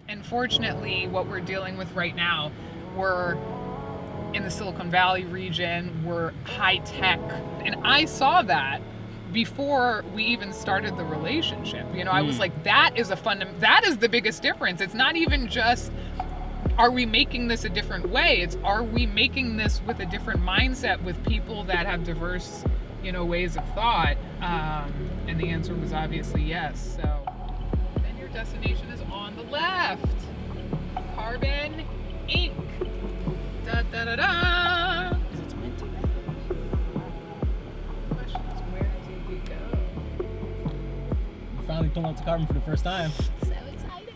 And fortunately, what we're dealing with right now, we're in the Silicon Valley region, we're high tech. And I saw that before we even started the relationship. You know, I was like, that is the biggest difference. It's not even just, are we making this a different way? It's, are we making this with a different mindset with people that have diverse, you know, ways of thought? And the answer was obviously yes. So then your destination is on the left. Carbon Inc. Da da da da. It's meant to be. The question is, where did we go? We finally pulled out to Carbon for the first time. So exciting.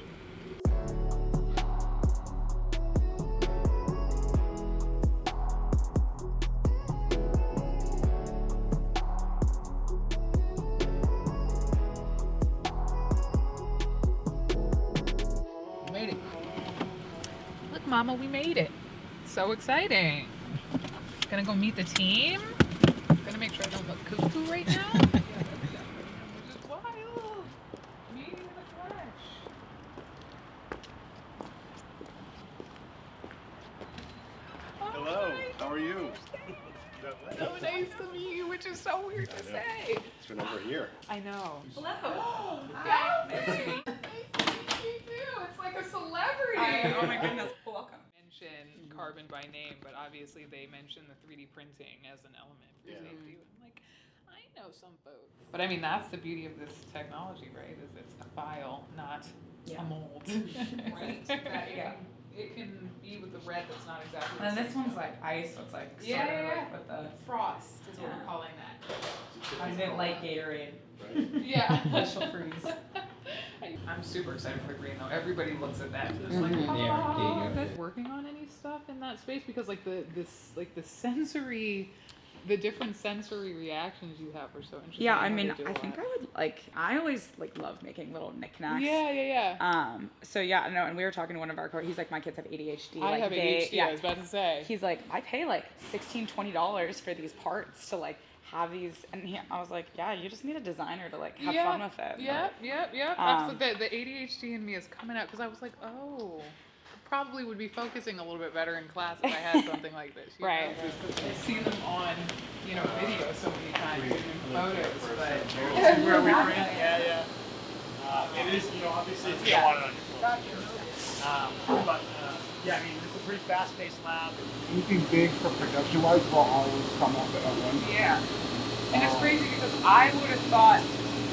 We made it. Look, Mama, we made it. So exciting. Gonna go meet the team. Gonna make sure I don't look cuckoo right now. Which is wild. Meeting in the flesh. Hello, how are you? So nice to meet you, which is so weird to say. It's been over a year. I know. Hello. Hi. Nice to meet you too. It's like a celebrity. Oh my goodness, welcome. Mention Carbon by name, but obviously they mention the 3D printing as an element for safety. I'm like, I know some folks. But I mean, that's the beauty of this technology, right? Is it's a file, not a mold. Right. Yeah. It can be with the red that's not exactly the And same this one's color. like ice, so it's like Yeah, sort of yeah, like with the. Frost is what Yeah. we're calling that. I didn't like Gatorade. Yeah. Special freeze. I'm super excited for green though. Everybody looks at that and is like, Yeah. Working on any stuff in that space, because like the sensory, the different sensory reactions you have are so interesting. Yeah, I I know mean, they do a I think lot. I would like. I always like love making little knickknacks. Yeah. So yeah, no, and we were talking to one of our he's like, my kids have ADHD. I like have they, ADHD. Yeah. I was about to say. He's like, I pay like $16-$20 for these parts to like have these, and I was like, yeah, you just need a designer to like have fun with it. Yeah. Absolutely. The ADHD in me is coming out because I was like, oh, probably would be focusing a little bit better in class if I had something like this. You Right. know? Just 'cause I see them on, you know, video so many times, in photos, but This is where we print. Yeah. It is, you know, obviously it's Yeah. on your phone. But yeah, I mean, it's a pretty fast-paced lab. Anything big for production-wise will always come up at once. yeah. And it's crazy because I would have thought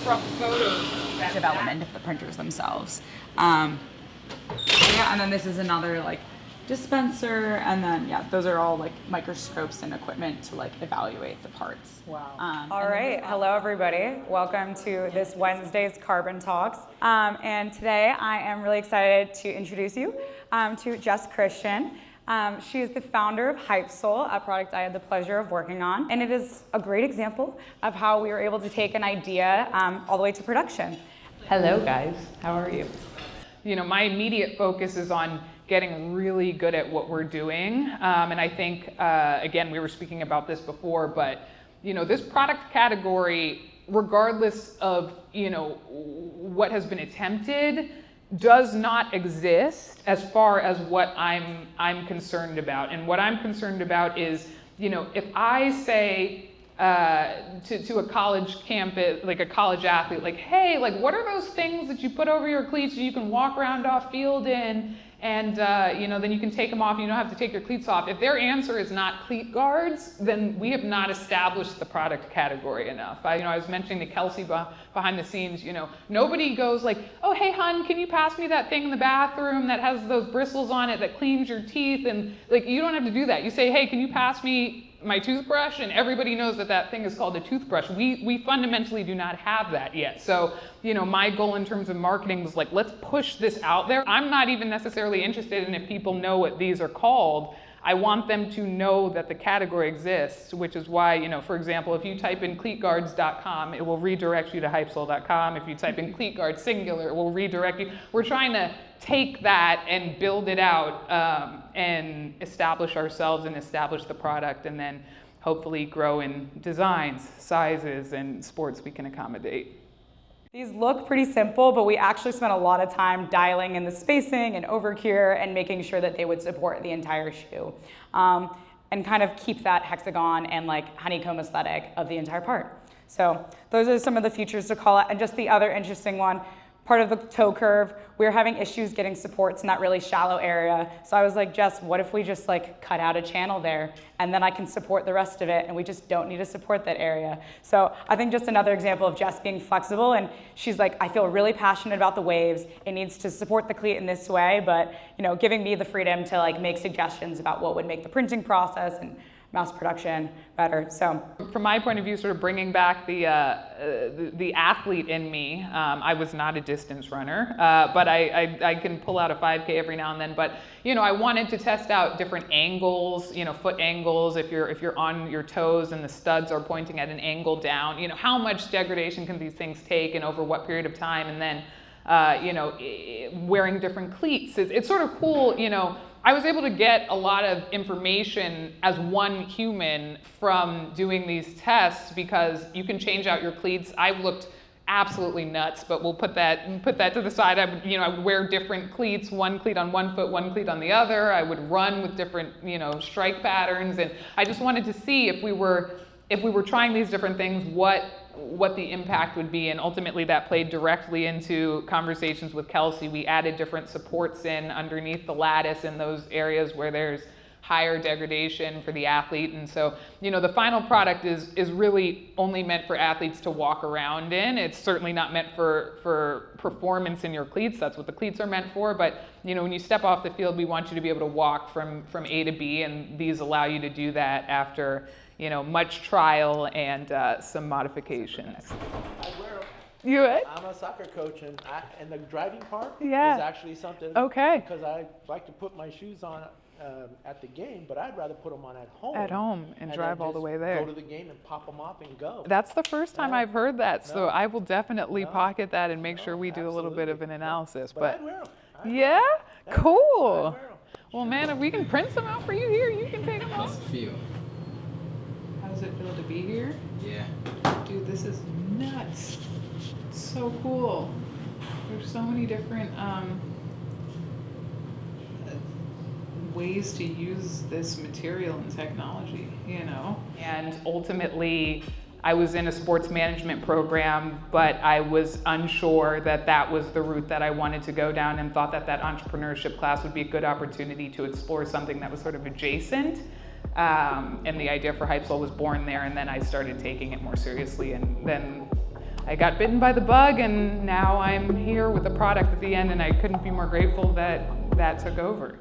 from photos that Development of the printers themselves. Yeah, and then this is another like dispenser, and then those are all like microscopes and equipment to like evaluate the parts. Wow. All right, hello everybody. Welcome to this Wednesday's Carbon Talks. And today I am really excited to introduce you to Jes Christian. She is the founder of Hypsole, a product I had the pleasure of working on. And it is a great example of how we were able to take an idea all the way to production. Hello guys, how are you? You know, my immediate focus is on getting really good at what we're doing. And I think, again, we were speaking about this before, but, you know, this product category, regardless of, you know, what has been attempted, does not exist as far as what I'm concerned about. And what I'm concerned about is, you know, if I say to a college campus, like a college athlete, like, hey, like, what are those things that you put over your cleats so you can walk around off field in, and you know, then you can take them off, you don't have to take your cleats off. If their answer is not cleat guards, then we have not established the product category enough. I was mentioning to Kelsey behind the scenes, you know, nobody goes like, oh, hey, hun, can you pass me that thing in the bathroom that has those bristles on it that cleans your teeth? And like, you don't have to do that. You say, hey, can you pass me my toothbrush? And everybody knows that that thing is called a toothbrush. We fundamentally do not have that yet. So, you know, my goal in terms of marketing was like, let's push this out there. I'm not even necessarily interested in if people know what these are called. I want them to know that the category exists, which is why, you know, for example, if you type in cleatguards.com, it will redirect you to hypsole.com. If you type in cleatguard singular, it will redirect you. We're trying to take that and build it out and establish ourselves and establish the product, and then hopefully grow in designs, sizes, and sports we can accommodate. These look pretty simple, but we actually spent a lot of time dialing in the spacing and overcure and making sure that they would support the entire shoe. And kind of keep that hexagon and like honeycomb aesthetic of the entire part. So those are some of the features to call out. And just the other interesting one, part of the toe curve, we were having issues getting supports in that really shallow area. So I was like, Jess, what if we just like cut out a channel there and then I can support the rest of it and we just don't need to support that area. So I think just another example of Jess being flexible, and she's like, I feel really passionate about the waves. It needs to support the cleat in this way, but giving me the freedom to like make suggestions about what would make the printing process and mass production better. So from my point of view, sort of bringing back the athlete in me, I was not a distance runner, but I can pull out a 5K every now and then. But I wanted to test out different angles, foot angles. If you're on your toes and the studs are pointing at an angle down, how much degradation can these things take and over what period of time? And then wearing different cleats. It's sort of cool, I was able to get a lot of information as one human from doing these tests because you can change out your cleats. I looked absolutely nuts, but we'll put that to the side. I would wear different cleats, one cleat on one foot, one cleat on the other. I would run with different, strike patterns, and I just wanted to see if we were trying these different things, what the impact would be, and ultimately that played directly into conversations with Kelsey. We added different supports in underneath the lattice in those areas where there's higher degradation for the athlete, and so the final product is really only meant for athletes to walk around in. It's certainly not meant for performance in your cleats. That's what the cleats are meant for, but when you step off the field, we want you to be able to walk from A to B, and these allow you to do that after much trial and some modifications. I wear 'em. You would? I'm a soccer coach, and the driving part Yeah. is actually something. Okay. Because I like to put my shoes on at the game, but I'd rather put them on at home. At home and drive then all the just way there. Go to the game and pop them off and go. That's the first time No. I've heard that, so No. I will definitely No. pocket that and make sure No, we do a little bit of an absolutely. analysis. But I'd wear 'em. Yeah? Yeah, Cool. I'd wear 'em. Well, man, if we can print some out for you here, you can take them How's off. it feel? How does it feel to be here? Yeah. Dude, this is nuts. So cool. There's so many different ways to use this material and technology, And ultimately, I was in a sports management program, but I was unsure that was the route that I wanted to go down, and thought that entrepreneurship class would be a good opportunity to explore something that was sort of adjacent. And the idea for Hypsole was born there, and then I started taking it more seriously, and then I got bitten by the bug, and now I'm here with a product at the end, and I couldn't be more grateful that took over.